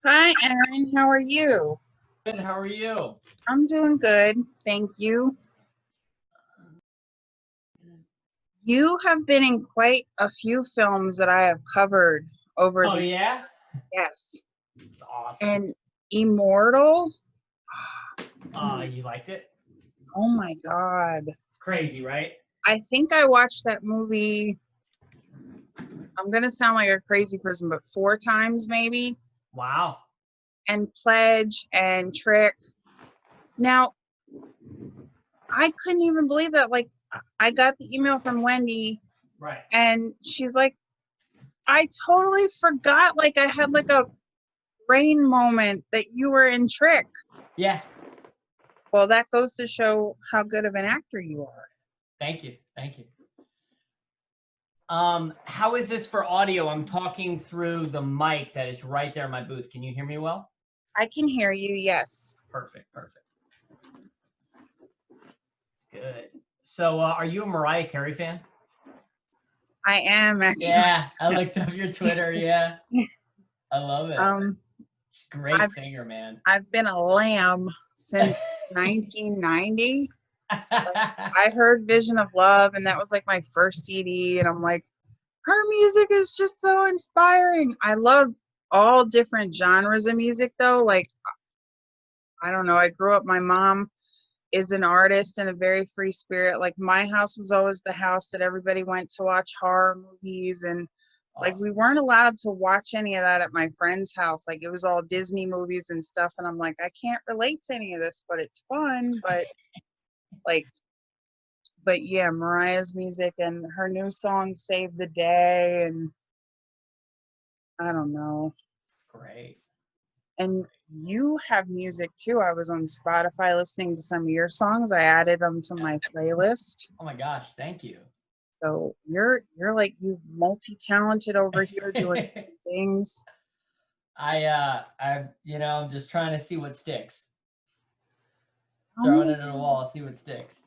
Hi, Erin. How are you? Good. How are you? I'm doing good. Thank you. You have been in quite a few films that I have covered over Oh the yeah, yes. it's awesome. And Immortal. You liked it? Oh my God. Crazy, right? I think I watched that movie. I'm going to sound like a crazy person, but 4 times maybe. Wow. And Pledge and Trick. Now, I couldn't even believe that. Like, I got the email from Wendy Right. and she's like, I totally forgot. Like, I had like a brain moment that you were in Trick. Yeah. Well, that goes to show how good of an actor you are. Thank you. Thank you. How is this for audio? I'm talking through the mic that is right there in my booth. Can you hear me well? I can hear you, yes. Perfect. Perfect. Good. So, are you a Mariah Carey fan? I am actually. Yeah, I looked up your Twitter. Yeah, I love it. um, She's a great I've singer, man. I've been a lamb since 1990. Like, I heard Vision of Love, and that was like my first CD, and I'm like, her music is just so inspiring. I love all different genres of music, though. Like, I don't know. I grew up. My mom is an artist and a very free spirit. Like, my house was always the house that everybody went to watch horror movies, and like we Awesome. weren't allowed to watch any of that at my friend's house. Like, it was all Disney movies and stuff, and I'm like, I can't relate to any of this, but it's fun. Like but yeah, Mariah's music and her new song Save the Day, and I don't know. Great. And you have music too. I was on Spotify listening to some of your songs. I added them to my playlist. Oh my gosh, thank you. So you're like you multi-talented over here doing things. I'm just trying to see what sticks. Tell Throwing me it at a wall, see what sticks.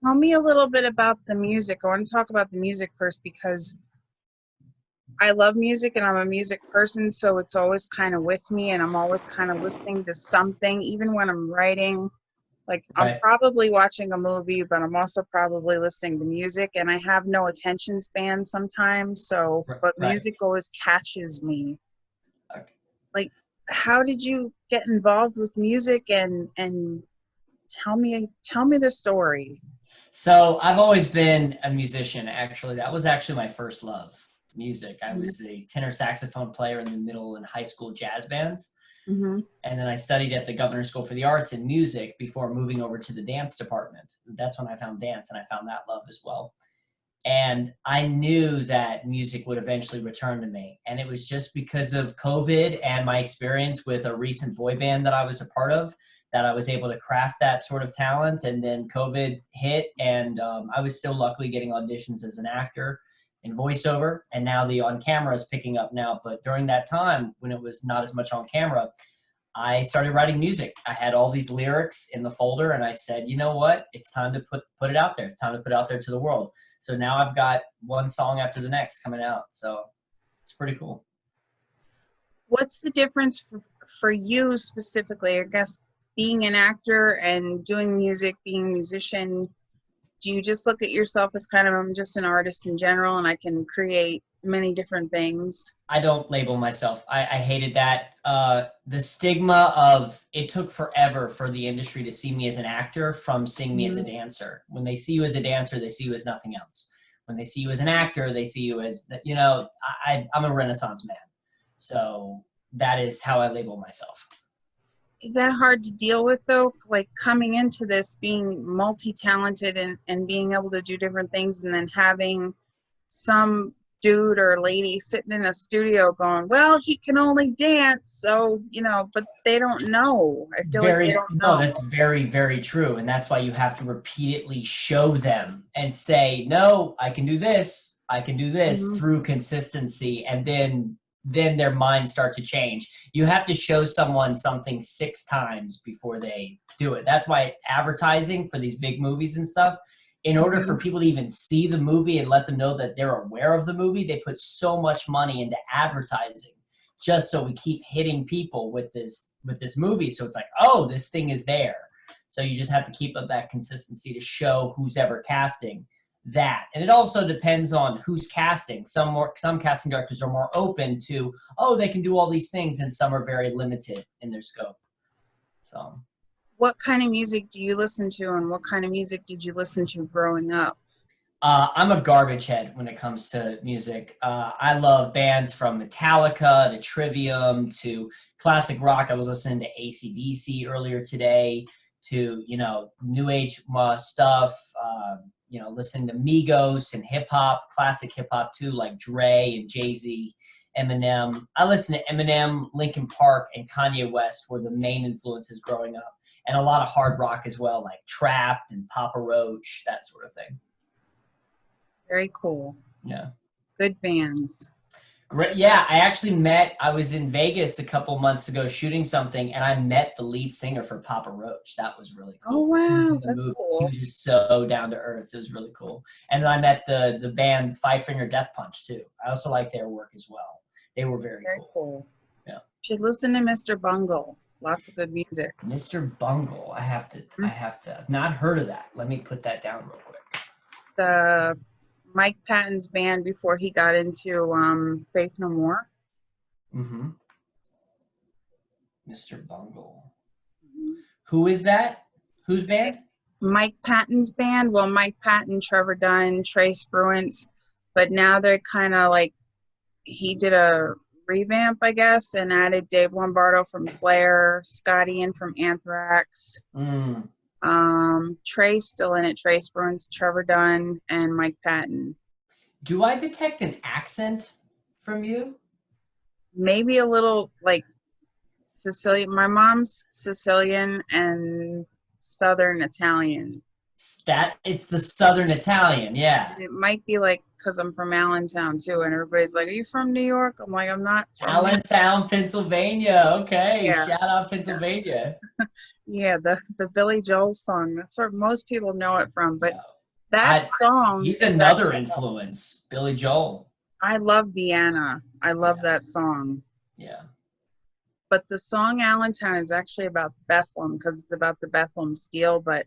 tell me a little bit about the music. I want to talk about the music first because I love music and I'm a music person, so it's always kind of with me and I'm always kind of listening to something, even when I'm writing. Like, I'm Right. probably watching a movie, but I'm also probably listening to music, and I have no attention span sometimes, so, but Right. music always catches me. Okay. Like, how did you get involved with music and tell me the story. So I've always been a musician, actually. That was actually my first love, music. I Mhm. was a tenor saxophone player in the middle and high school jazz bands. Mhm. And then I studied at the Governor's School for the Arts in music before moving over to the dance department. That's when I found dance and I found that love as well. And I knew that music would eventually return to me. And it was just because of COVID and my experience with a recent boy band that I was a part of that I was able to craft that sort of talent. And then COVID hit, and I was still luckily getting auditions as an actor in voiceover. And now the on camera is picking up now. But during that time, when it was not as much on camera, I started writing music. I had all these lyrics in the folder, and I said, you know what? It's time to put it out there. It's time to put it out there to the world. So now I've got one song after the next coming out. So it's pretty cool. What's the difference for you specifically? I guess being an actor and doing music, being a musician, do you just look at yourself as kind of I'm just an artist in general and I can create many different things? I don't label myself. I hated that. The stigma of it took forever for the industry to see me as an actor from seeing me as a Mhm. dancer. When they see you as a dancer, they see you as nothing else. When they see you as an actor, they see you as, I'm a Renaissance man. So that is how I label myself. Is that hard to deal with though? Like coming into this, being multi-talented and being able to do different things and then having some dude or lady sitting in a studio going, well, he can only dance. So, but they don't know. I feel like they Very, don't no, know. that's very, very true. And that's why you have to repeatedly show them and say, no, I can do this. I can do this Mhm. through consistency. And then their minds start to change. You have to show someone something 6 times before they do it. That's why advertising for these big movies and stuff, in order for Mhm. people to even see the movie and let them know that they're aware of the movie, they put so much money into advertising just so we keep hitting people with this movie. So it's like, oh, this thing is there. So you just have to keep up that consistency to show who's ever casting that. And it also depends on who's casting. Some casting directors are more open to, oh, they can do all these things, and some are very limited in their scope. So What kind of music do you listen to, and what kind of music did you listen to growing up? I'm a garbage head when it comes to music. I love bands from Metallica to Trivium to classic rock. I was listening to AC/DC earlier today, to, you know, new age stuff, you know, listening to Migos and hip hop, classic hip hop too, like Dre and Jay-Z, Eminem. I listen to Eminem, Linkin Park, and Kanye West were the main influences growing up, and a lot of hard rock as well, like Trapped and Papa Roach, that sort of thing. Very cool. Yeah. Good bands. Great. Yeah, I was in Vegas a couple months ago shooting something, and I met the lead singer for Papa Roach. That was really cool. Oh, wow. That's He cool. was just so down to earth. It was really cool. And then I met the band Five Finger Death Punch too. I also like their work as well. They were very cool. Yeah. You should listen to Mr. Bungle. Lots of good music. Mr. Bungle. I have to. I've not heard of that. Let me put that down real quick. It's Mike Patton's band before he got into Faith No More. Mm-hmm. Mr. Bungle. Mm-hmm. Who is that? Whose band? It's Mike Patton's band. Well, Mike Patton, Trevor Dunn, Trace Bruins, but now they're kind of like, he did a revamp, I guess, and added Dave Lombardo from Slayer, Scott Ian from Anthrax. Trey's still in it. Trace Bruins, Trevor Dunn, and Mike Patton. Do I detect an accent from you? Maybe a little, like, Sicilian. My mom's Sicilian and Southern Italian. It's the Southern Italian, yeah. It might be like, because I'm from Allentown too, and everybody's like, "Are you from New York?" I'm like, "I'm not from Allentown, Pennsylvania." Okay, yeah. Shout out Pennsylvania. Yeah, the Billy Joel song. That's where most people know it from. But that song. He's another influence, Billy Joel. I love Vienna. I love that song. Yeah. But the song Allentown is actually about Bethlehem, because it's about the Bethlehem Steel. But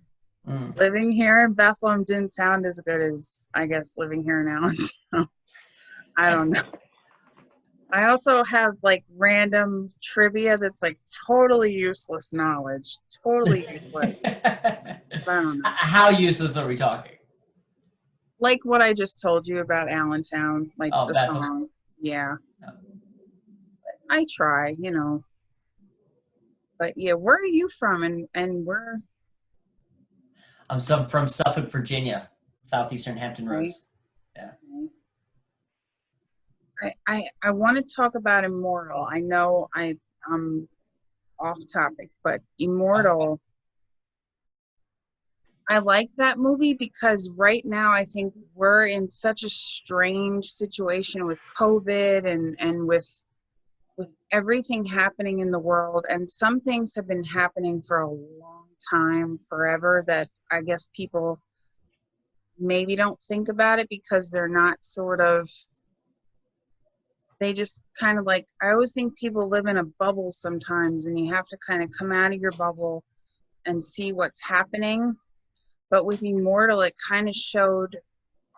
living here in Bethlehem didn't sound as good as, I guess, living here in Allentown. I don't know. I also have like random trivia that's like totally useless knowledge. Totally useless. I don't know. How useless are we talking? Like what I just told you about Allentown, like the Bethlehem. song. Yeah. I try, you know. But yeah, where are you from, and where? I'm from Suffolk, Virginia, southeastern Hampton Roads. Yeah. I want to talk about Immortal. I know I'm off topic, but Immortal. I like that movie because right now I think we're in such a strange situation with COVID and with everything happening in the world, and some things have been happening for a long time, forever, that I guess people maybe don't think about it because they're not they just kind of like, I always think people live in a bubble sometimes, and you have to kind of come out of your bubble and see what's happening. But with Immortal, it kind of showed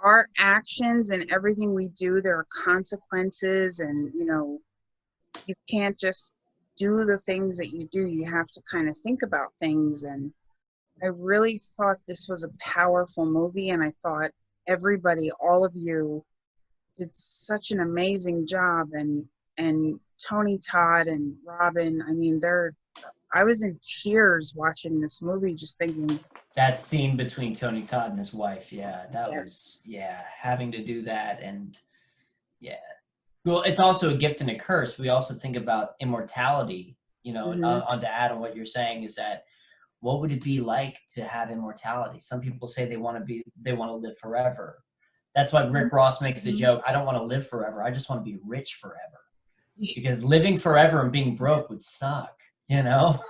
our actions and everything we do, there are consequences, and, you know, you can't just do the things that you do. You have to kind of think about things. And I really thought this was a powerful movie, and I thought everybody, all of you, did such an amazing job. And Tony Todd and Robin, I mean, I was in tears watching this movie, just thinking. That scene between Tony Todd and his wife, was having to do that, and well, it's also a gift and a curse. We also think about immortality, you know, on to add on what you're saying, is that what would it be like to have immortality? Some people say they want to live forever. That's why Rick Ross makes the joke, I don't want to live forever. I just want to be rich forever. Because living forever and being broke would suck, you know?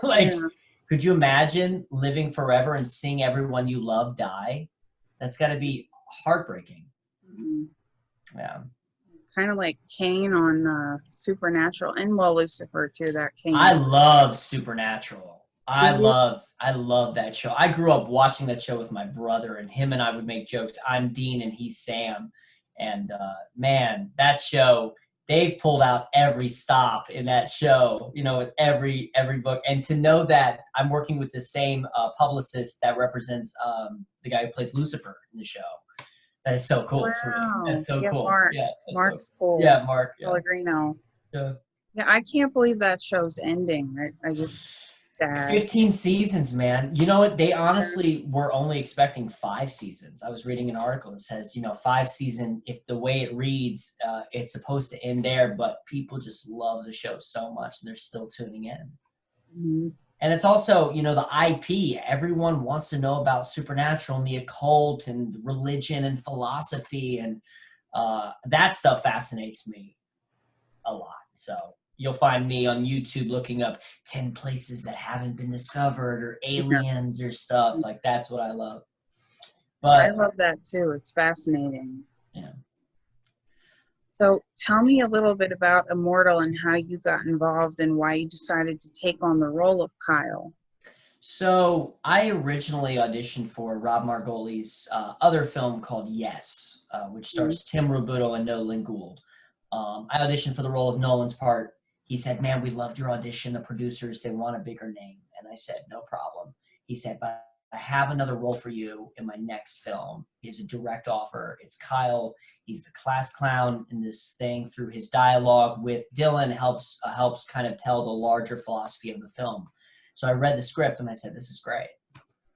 Could you imagine living forever and seeing everyone you love die? That's got to be heartbreaking. Yeah. kind of like Kane on Supernatural, and well, Lucifer too. That Kane. I love Supernatural. Do you? I love that show. I grew up watching that show with my brother, and him and I would make jokes. I'm Dean and he's Sam. And man, that show, they've pulled out every stop in that show, you know, with every book. And to know that I'm working with the same publicist that represents the guy who plays Lucifer in the show. That is so cool for me. Wow. That's so Yeah, cool. Mark. Yeah, Mark's cool. Yeah, Mark. Yeah. Pellegrino. Yeah. Yeah, I can't believe that show's ending. I just sad. 15 seasons, man. You know what? They honestly were only expecting 5 seasons. I was reading an article that says, you know, 5 season, if the way it reads, it's supposed to end there, but people just love the show so much, they're still tuning in. Mm-hmm. And it's also, you know, the IP. Everyone wants to know about supernatural and the occult and religion and philosophy, and that stuff fascinates me a lot. So you'll find me on YouTube looking up 10 places that haven't been discovered or aliens or stuff. Like, that's what I love. But I love that too. It's fascinating. Yeah. So tell me a little bit about Immortal and how you got involved and why you decided to take on the role of Kyle. So I originally auditioned for Rob Margoli's other film called Yes, which stars Tim Robuto and Nolan Gould. I auditioned for the role of Nolan's part. He said, man, we loved your audition. The producers, they want a bigger name. And I said, no problem. He said, but I have another role for you in my next film. He has a direct offer. It's Kyle. He's the class clown in this thing. Through his dialogue with Dylan helps kind of tell the larger philosophy of the film. So I read the script and I said, this is great.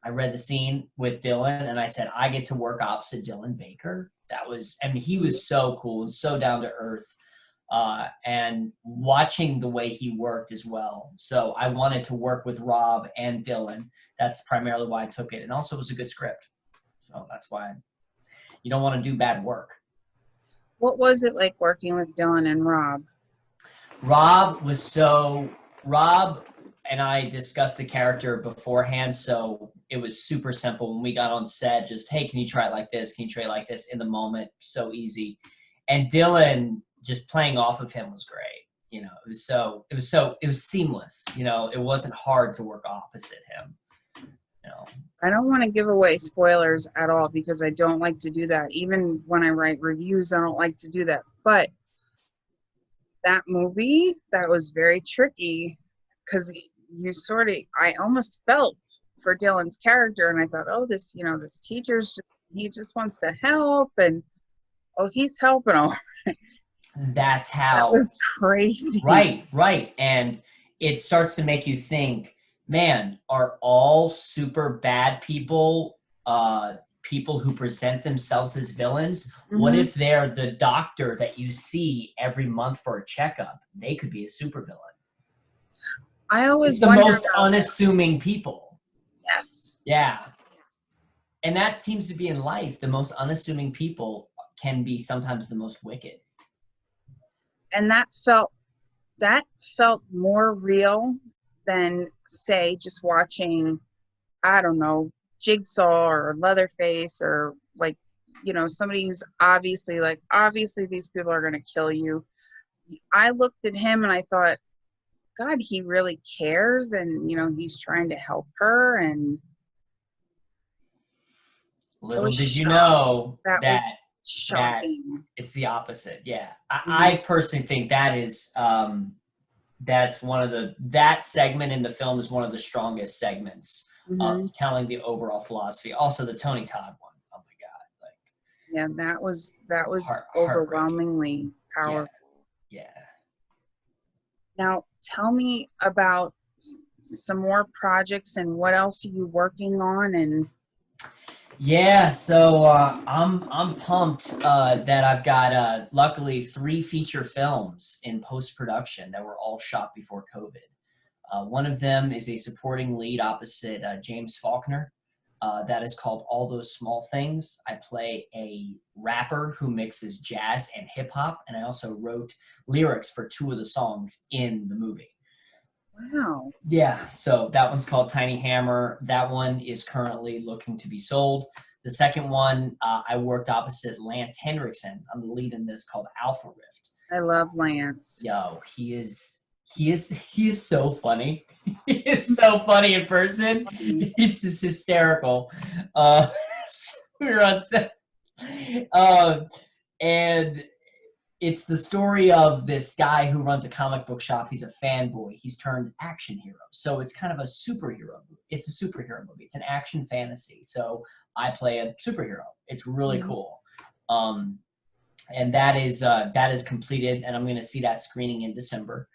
I read the scene with Dylan and I said, I get to work opposite Dylan Baker. That was, I mean, he was so cool and so down to earth. And watching the way he worked as well. So I wanted to work with Rob and Dylan. That's primarily why I took it. And also it was a good script. So that's why you don't want to do bad work. What was it like working with Dylan and Rob? Rob and I discussed the character beforehand, so it was super simple. When we got on set, just, hey, can you try it like this? Can you try it like this? In the moment, so easy. And Dylan, just playing off of him was great. You know, it was seamless. You know, it wasn't hard to work opposite him. You know. I don't want to give away spoilers at all because I don't like to do that. Even when I write reviews, I don't like to do that. But that movie, that was very tricky because I almost felt for Dylan's character, and I thought, oh, this teacher's he just wants to help, and oh, he's helping all. That's how. That was crazy. Right. And it starts to make you think, man, are all super bad people people who present themselves as villains? Mm-hmm. What if they're the doctor that you see every month for a checkup? They could be a supervillain. I always it's the most unassuming people. Yes. Yeah. And that seems to be in life. The most unassuming people can be sometimes the most wicked. And that felt more real than, say, just watching, I don't know, Jigsaw or Leatherface or, like, you know, somebody who's obviously these people are going to kill you. I looked at him and I thought, God, he really cares, and, you know, he's trying to help her. And little did you know that shocking. It's the opposite. Yeah. I personally think that's that segment in the film is one of the strongest segments of telling the overall philosophy. Also the Tony Todd one. Oh my God. That was overwhelmingly powerful. Yeah. Now tell me about some more projects and what else are you working on? And yeah, so I'm pumped that I've got luckily 3 feature films in post-production that were all shot before COVID. One of them is a supporting lead opposite James Faulkner. That is called All Those Small Things. I play a rapper who mixes jazz and hip hop, and I also wrote lyrics for 2 of the songs in the movie. Wow. Yeah, so that one's called Tiny Hammer. That one is currently looking to be sold. The second one, I worked opposite Lance Henriksen. I'm the lead in this called Alpha Rift. I love Lance. Yo, he is so funny. He is so funny in person. He's just hysterical. We were on set. And it's the story of this guy who runs a comic book shop. He's a fanboy. He's turned action hero. So it's kind of a superhero movie. It's a superhero movie. It's an action fantasy. So I play a superhero. It's really cool. And that is completed, and I'm going to see that screening in December.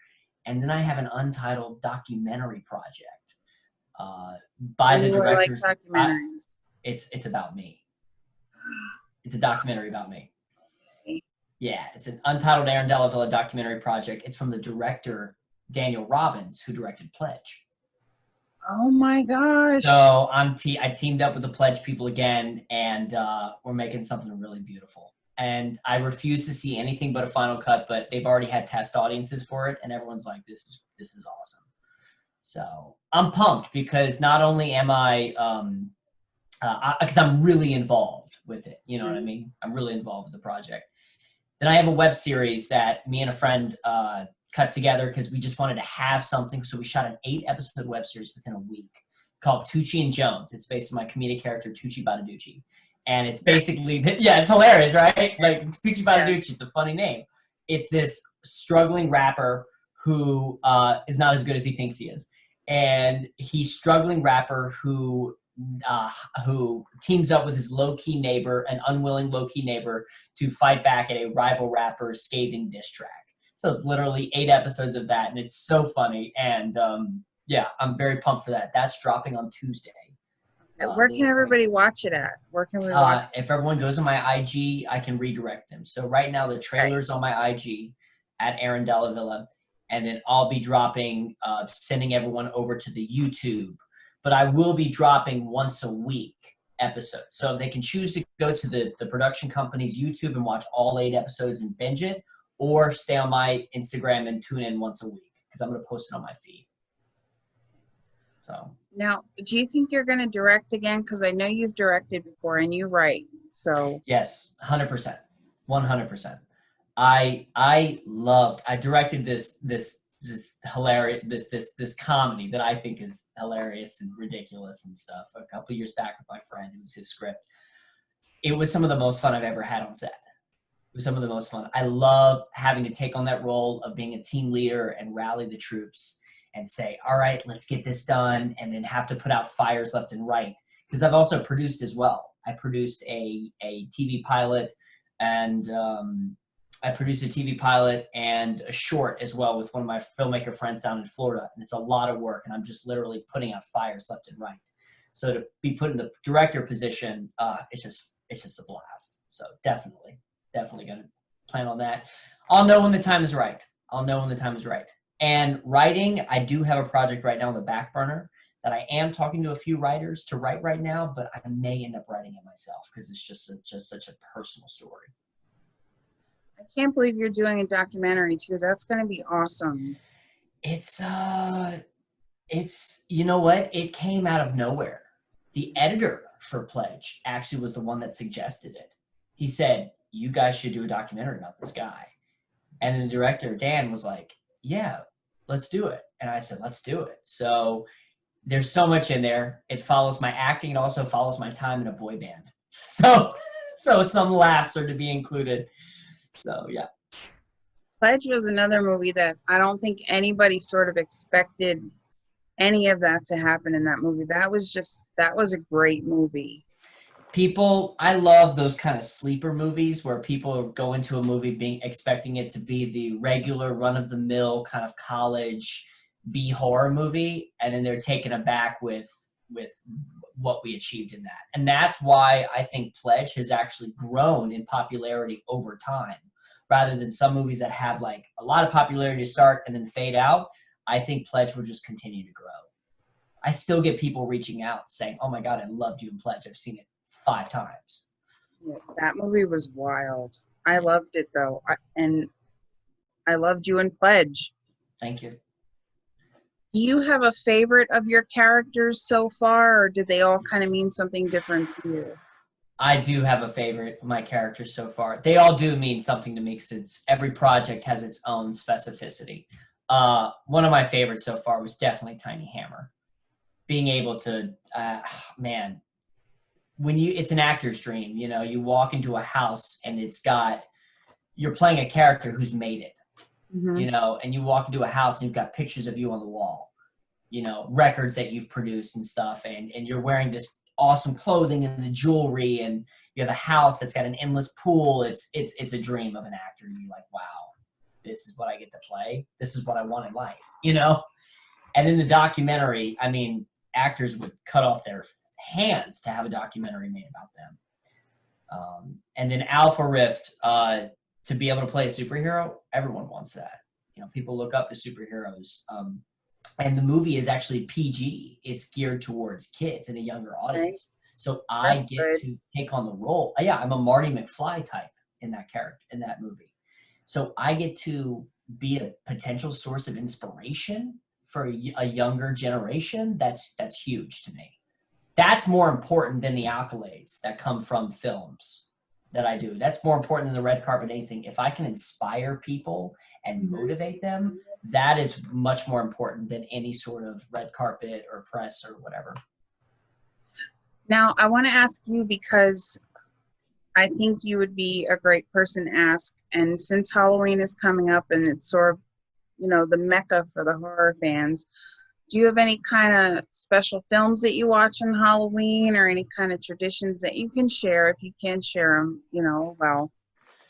And then I have an untitled documentary project by the directors. Like documentaries. It's about me. It's a documentary about me. Yeah, it's an untitled Aaron Dalla Villa documentary project. It's from the director Daniel Robbins, who directed Pledge. Oh my gosh! So I teamed up with the Pledge people again, and we're making something really beautiful. And I refuse to see anything but a final cut, but they've already had test audiences for it, and everyone's like, "This is awesome." So I'm pumped because not only am I, because I'm really involved with it. You know what I mean? I'm really involved with the project. Then I have a web series that me and a friend cut together because we just wanted to have something. So we shot an 8-episode web series within a week called Tucci and Jones. It's based on my comedic character, Tucci Badaducci. And it's basically, yeah, it's hilarious, right? Like, Tucci Badaducci, it's a funny name. It's this struggling rapper who is not as good as he thinks he is. And he's struggling rapper who teams up with his low-key neighbor, an unwilling low-key neighbor, to fight back at a rival rapper's scathing diss track. So it's literally 8 episodes of that, and it's so funny. And yeah, I'm very pumped for that. That's dropping on Tuesday. Where can everybody watch it at? Where can we watch it? If everyone goes on my IG, I can redirect them. So right now the trailer's on my IG at Aaron Dalla Villa, and then I'll be dropping, sending everyone over to the YouTube. But I will be dropping once a week episodes. So they can choose to go to the production company's YouTube and watch all 8 episodes and binge it, or stay on my Instagram and tune in once a week because I'm going to post it on my feed. So now, do you think you're going to direct again? Because I know you've directed before and you write. So yes, 100%, 100%. I directed this hilarious this comedy that I think is hilarious and ridiculous and stuff a couple of years back with my friend. It was his script. It was some of the most fun I've ever had on set. It was some of the most fun. I love having to take on that role of being a team leader and rally the troops and say, all right, let's get this done, and then have to put out fires left and right. Because I've also produced as well. I produced a TV pilot, and a short as well with one of my filmmaker friends down in Florida. And it's a lot of work, and I'm just literally putting out fires left and right. So to be put in the director position, it's just a blast. So definitely going to plan on that. I'll know when the time is right. And writing, I do have a project right now on the back burner that I am talking to a few writers to write right now, but I may end up writing it myself because it's just such a personal story. I can't believe you're doing a documentary too. That's going to be awesome. It's you know what? It came out of nowhere. The editor for Pledge actually was the one that suggested it. He said, you guys should do a documentary about this guy. And the director, Dan, was like, yeah, let's do it. And I said, let's do it. So there's so much in there. It follows my acting. It also follows my time in a boy band. So some laughs are to be included. So, yeah. Pledge was another movie that I don't think anybody sort of expected any of that to happen in that movie. That was a great movie. I love those kind of sleeper movies where people go into a movie expecting it to be the regular run-of-the-mill kind of college B horror movie, and then they're taken aback with what we achieved in that. And that's why I think Pledge has actually grown in popularity over time, rather than some movies that have like a lot of popularity to start and then fade out. I think Pledge will just continue to grow. I still get people reaching out saying, oh my God, I loved you in Pledge. I've seen it 5 times. Yeah, that movie was wild. I loved it though. And I loved you in Pledge. Thank you. Do you have a favorite of your characters so far, or did they all kind of mean something different to you? I do have a favorite of my characters so far. They all do mean something to me because every project has its own specificity. One of my favorites so far was definitely Tiny Hammer. Being able to, man, it's an actor's dream. You know, you walk into a house and you're playing a character who's made it. Mm-hmm. You know, and you walk into a house and you've got pictures of you on the wall. You know, records that you've produced and stuff, and you're wearing this awesome clothing and the jewelry, and you have a house that's got an endless pool. It's a dream of an actor. And you're like, wow, this is what I get to play. This is what I want in life, you know? And in the documentary, I mean, actors would cut off their hands to have a documentary made about them. And then Alpha Rift, to be able to play a superhero, everyone wants that. You know, people look up to superheroes. And the movie is actually PG. It's geared towards kids and a younger audience. Right. So I get to take on the role. Yeah, I'm a Marty McFly type in that character, in that movie. So I get to be a potential source of inspiration for a younger generation. That's huge to me. That's more important than the accolades that come from films that I do. That's more important than the red carpet, anything. If I can inspire people and motivate them, that is much more important than any sort of red carpet or press or whatever. Now, I want to ask you, because I think you would be a great person to ask. And since Halloween is coming up and it's sort of, you know, the mecca for the horror fans, do you have any kind of special films that you watch on Halloween, or any kind of traditions that you can share? If you can share them, you know, well,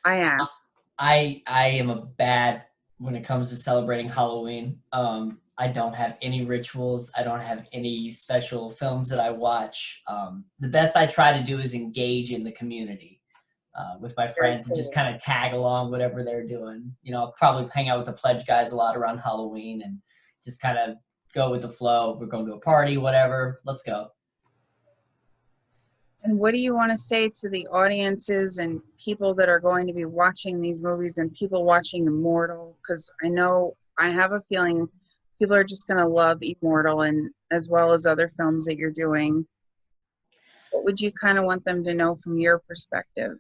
I ask. I am a bad when it comes to celebrating Halloween. I don't have any rituals. I don't have any special films that I watch. The best I try to do is engage in the community with my friends and just kind of tag along whatever they're doing. You know, I'll probably hang out with the pledge guys a lot around Halloween and just kind of go with the flow. We're going to a party, whatever. Let's go. And what do you want to say to the audiences and people that are going to be watching these movies and people watching Immortal? Because I have a feeling people are just going to love Immortal, and as well as other films that you're doing. What would you kind of want them to know from your perspective?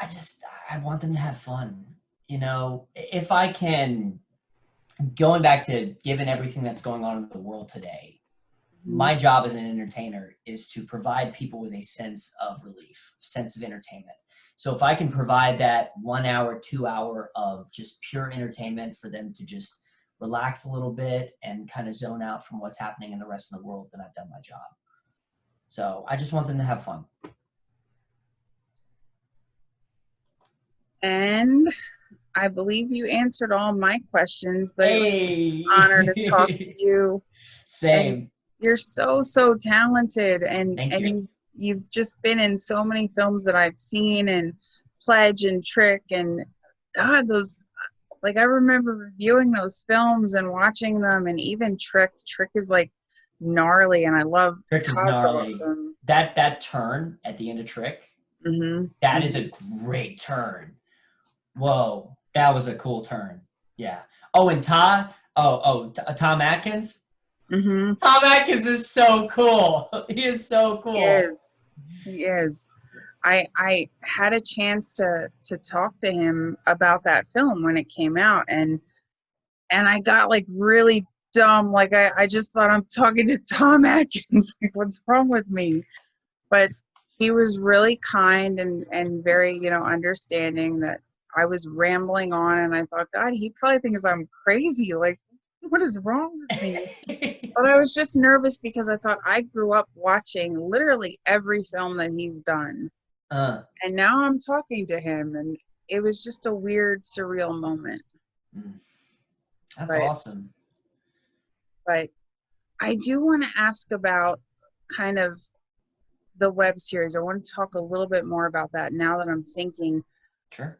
I want them to have fun. You know, if I can, going back to given everything that's going on in the world today, my job as an entertainer is to provide people with a sense of relief, sense of entertainment. So if I can provide that 1 hour, 2 hour of just pure entertainment for them to just relax a little bit and kind of zone out from what's happening in the rest of the world, then I've done my job. So I just want them to have fun. And I believe you answered all my questions, but it was an honor to talk to you. Same. And you're so talented, and you've just been in so many films that I've seen, and Pledge and Trick, and God, those, like, I remember reviewing those films and watching them, and even Trick is like gnarly, and I love Trick is gnarly. Awesome. That turn at the end of Trick, that is a great turn. Whoa, that was a cool turn. Yeah. Oh, and Tom Atkins. Tom Atkins is so cool. He is so cool. He is. I had a chance to talk to him about that film when it came out, and I got like really dumb. Like I just thought I'm talking to Tom Atkins. Like, what's wrong with me? But he was really kind and very, you know, understanding that I was rambling on, and I thought, God, he probably thinks I'm crazy. Like, what is wrong with me? But I was just nervous because I thought I grew up watching literally every film that he's done. And now I'm talking to him, and it was just a weird, surreal moment. That's awesome. But I do want to ask about kind of the web series. I want to talk a little bit more about that now that I'm thinking. Sure.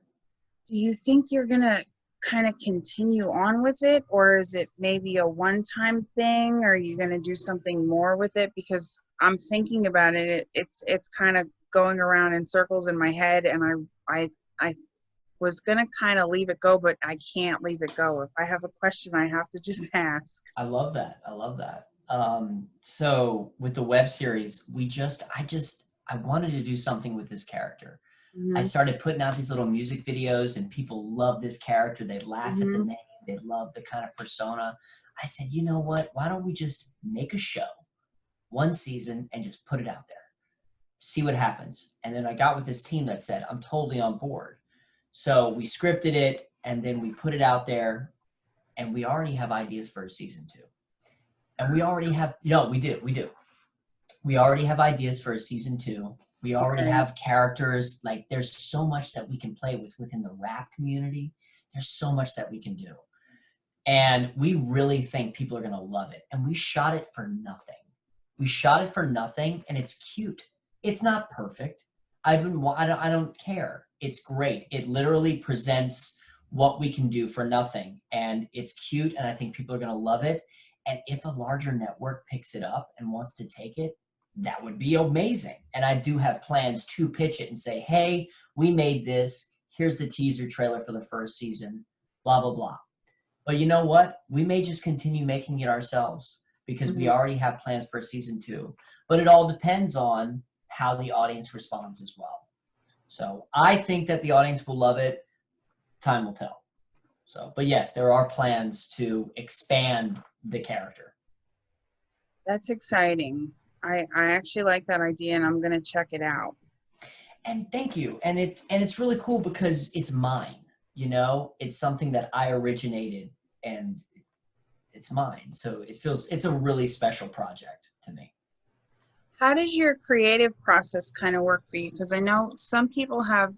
Do you think you're going to kind of continue on with it, or is it maybe a one-time thing, or are you going to do something more with it? Because I'm thinking about it. It's kind of going around in circles in my head, and I was going to kind of leave it go, but I can't leave it go. If I have a question, I have to just ask. I love that. So with the web series, I wanted to do something with this character. I Mhm. started putting out these little music videos and people love this character. They laugh at the Mhm. name. They love the kind of persona. I said, you know what? Why don't we just make a show, one season, and just put it out there? See what happens. And then I got with this team that said, I'm totally on board. So we scripted it and then we put it out there, and we already have ideas for a season 2. And we already have, no, we do. We already have ideas for a season 2. We already Okay. have characters. Like, there's so much that we can play with within the rap community. There's so much that we can do. And we really think people are going to love it. And we shot it for nothing. We shot it for nothing, and it's cute. It's not perfect. I don't care. It's great. It literally presents what we can do for nothing. And it's cute, and I think people are going to love it. And if a larger network picks it up and wants to take it, that would be amazing. And I do have plans to pitch it and say, hey, we made this. Here's the teaser trailer for the first season, blah, blah, blah. But you know what? We may just continue making it ourselves because we Mhm. already have plans for season 2. But it all depends on how the audience responds as well. So I think that the audience will love it. Time will tell. So, but yes, there are plans to expand the character. That's exciting. I actually like that idea, and I'm gonna check it out. And thank you. And it's really cool because it's mine. You know, it's something that I originated and it's mine. So it's a really special project to me. How does your creative process kind of work for you? Because I know some people have,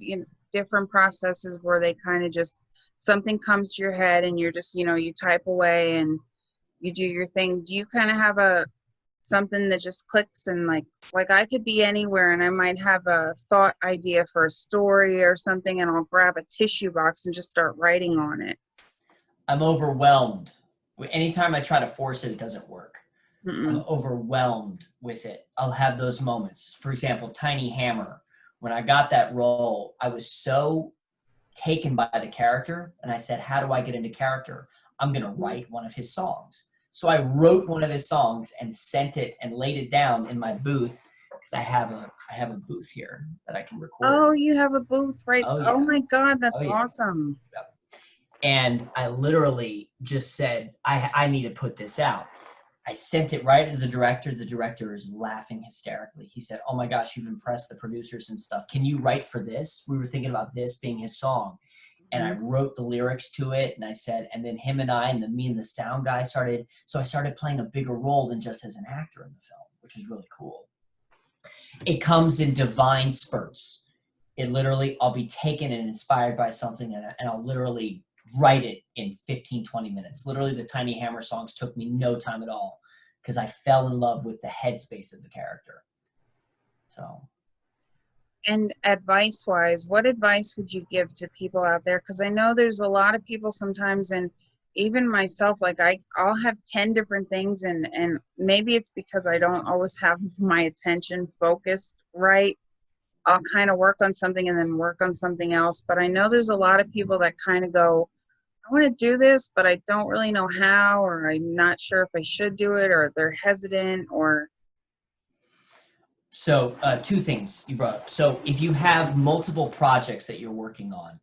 different processes where they kind of just something comes to your head and you're just, you type away and you do your thing. Do you kind of have a something that just clicks and like I could be anywhere and I might have a thought idea for a story or something and I'll grab a tissue box and just start writing on it. I'm overwhelmed. Anytime I try to force it, it doesn't work. I'm Mm-mm. overwhelmed with it. I'll have those moments. For example, Tiny Hammer. When I got that role, I was so taken by the character, and I said, how do I get into character? I'm going to write one of his songs. So I wrote one of his songs and sent it and laid it down in my booth because I have a booth here that I can record. Oh, you have a booth, right? Oh Oh yeah. my God, Oh that's yeah. awesome. And I literally just said, I need to put this out. I sent it right to the director. The director is laughing hysterically. He said, oh my gosh, you've impressed the producers and stuff. Can you write for this? We were thinking about this being his song. And I Mhm. wrote the lyrics to it. And I said, and then him and I and me and the sound guy started. So I started playing a bigger role than just as an actor in the film, which is really cool. It comes in divine spurts. It literally, I'll be taken and inspired by something and I'll literally write it in 15, 20 minutes. Literally, the Tiny Hammer songs took me no time at all because I fell in love with the headspace of the character. So, And advice wise, what advice would you give to people out there? Because I know there's a lot of people sometimes, and even myself, like I'll have 10 different things, and maybe it's because I don't always have my attention focused right. I'll kind of work on something and then work on something else. But I know there's a lot of people that kind of go, I want to do this, but I don't really know how, or I'm not sure if I should do it, or they're hesitant, or two things you brought up. So if you have multiple projects that you're working on,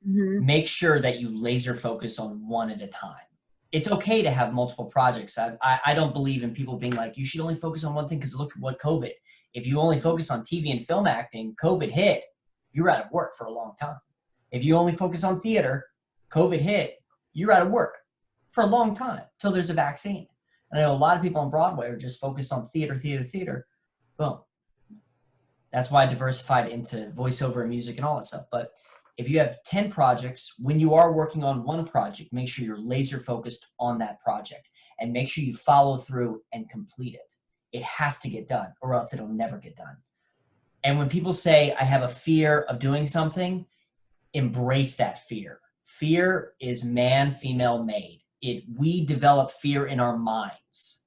Mhm. make sure that you laser focus on one at a time. It's okay to have multiple projects. I don't believe in people being like, you should only focus on one thing because look at what COVID. If you only focus on TV and film acting, COVID hit, you're out of work for a long time. If you only focus on theater, COVID hit, you're out of work for a long time till there's a vaccine. And I know a lot of people on Broadway are just focused on theater. Boom. That's why I diversified into voiceover and music and all that stuff. But if you have 10 projects, when you are working on one project, make sure you're laser focused on that project and make sure you follow through and complete it. It has to get done or else it'll never get done. And when people say, I have a fear of doing something, embrace that fear. Fear is man, female made. We develop fear in our minds.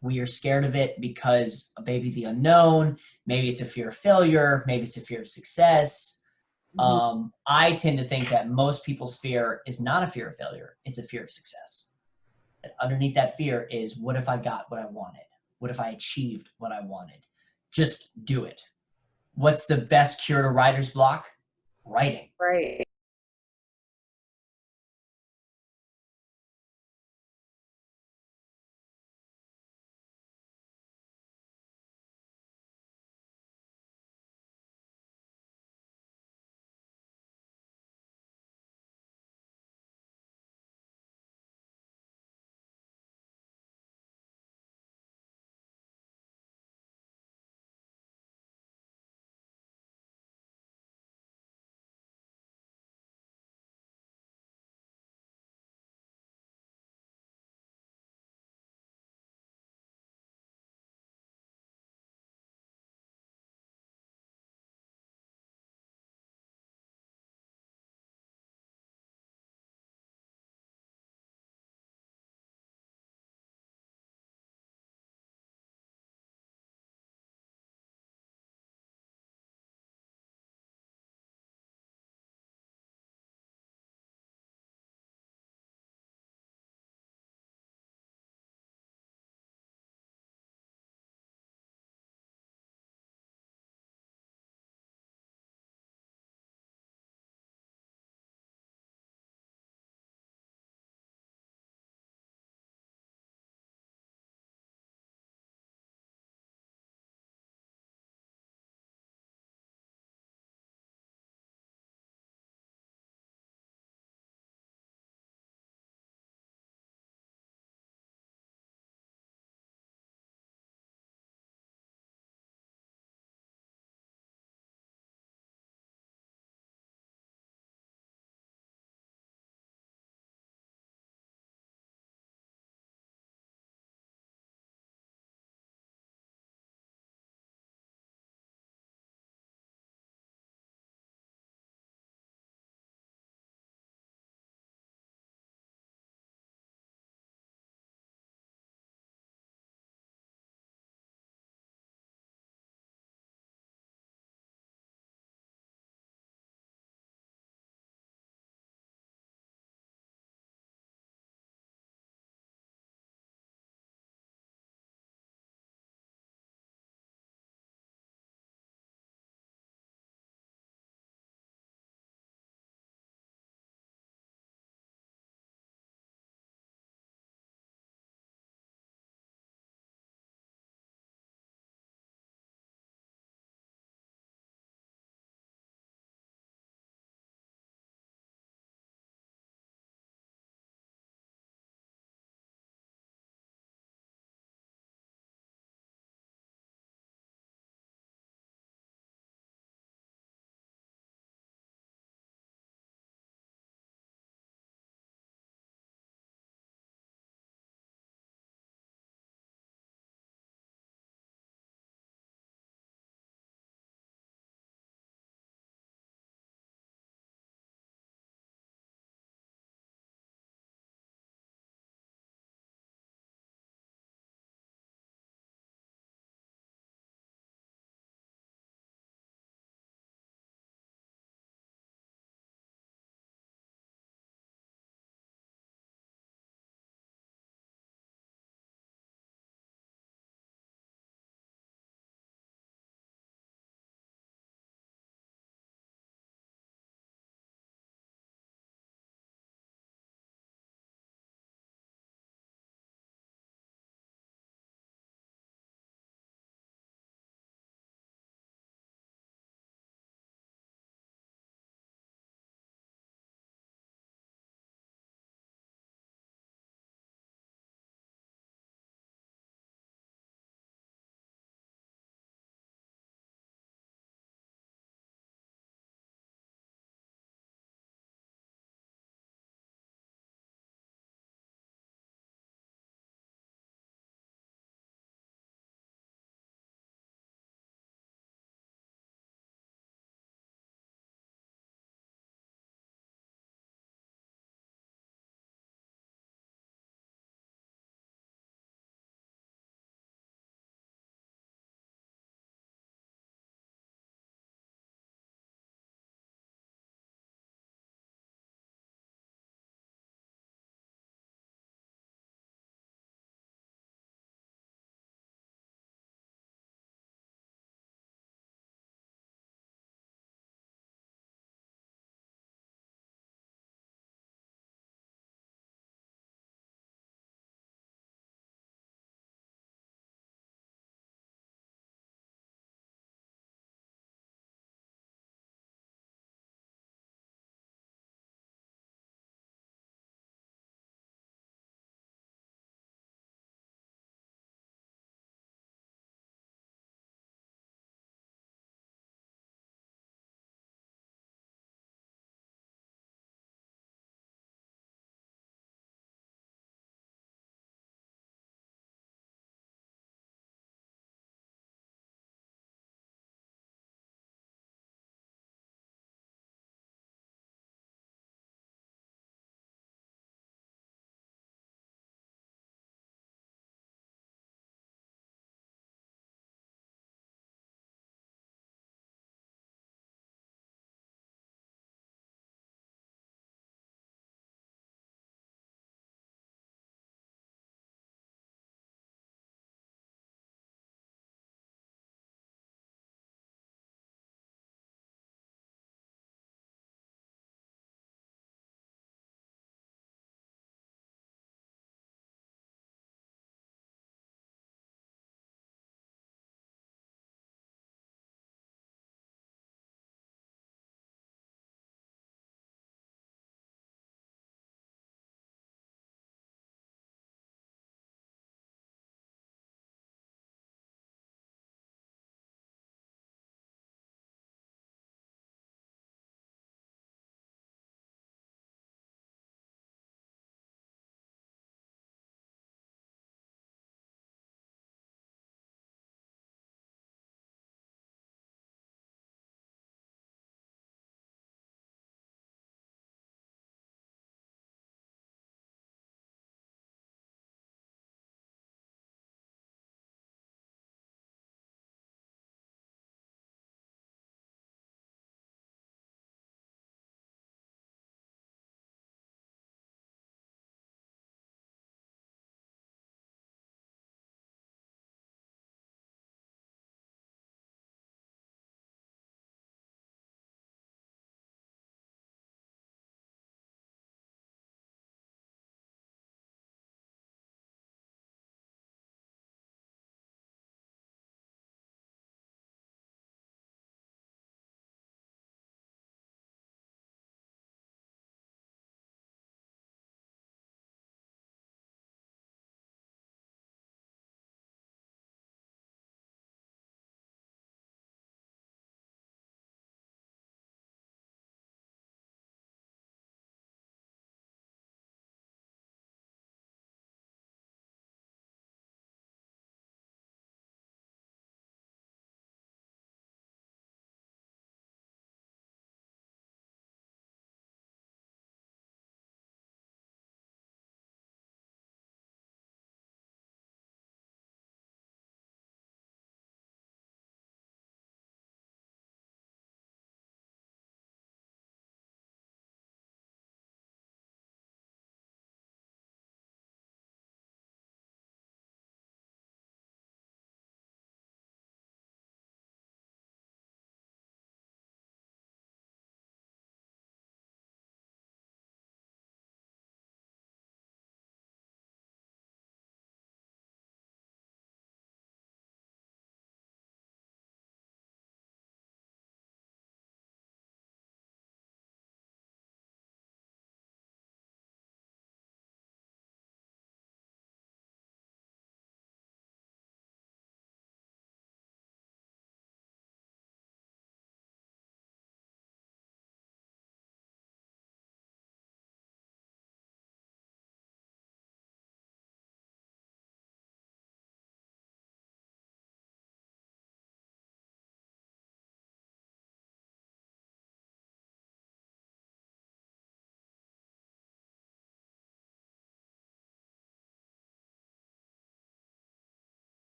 We are scared of it because maybe the unknown, maybe it's a fear of failure, maybe it's a fear of success. Mhm. I tend to think that most people's fear is not a fear of failure, it's a fear of success. And underneath that fear is, what if I got what I wanted? What if I achieved what I wanted? Just do it. What's the best cure to writer's block? Writing. Right.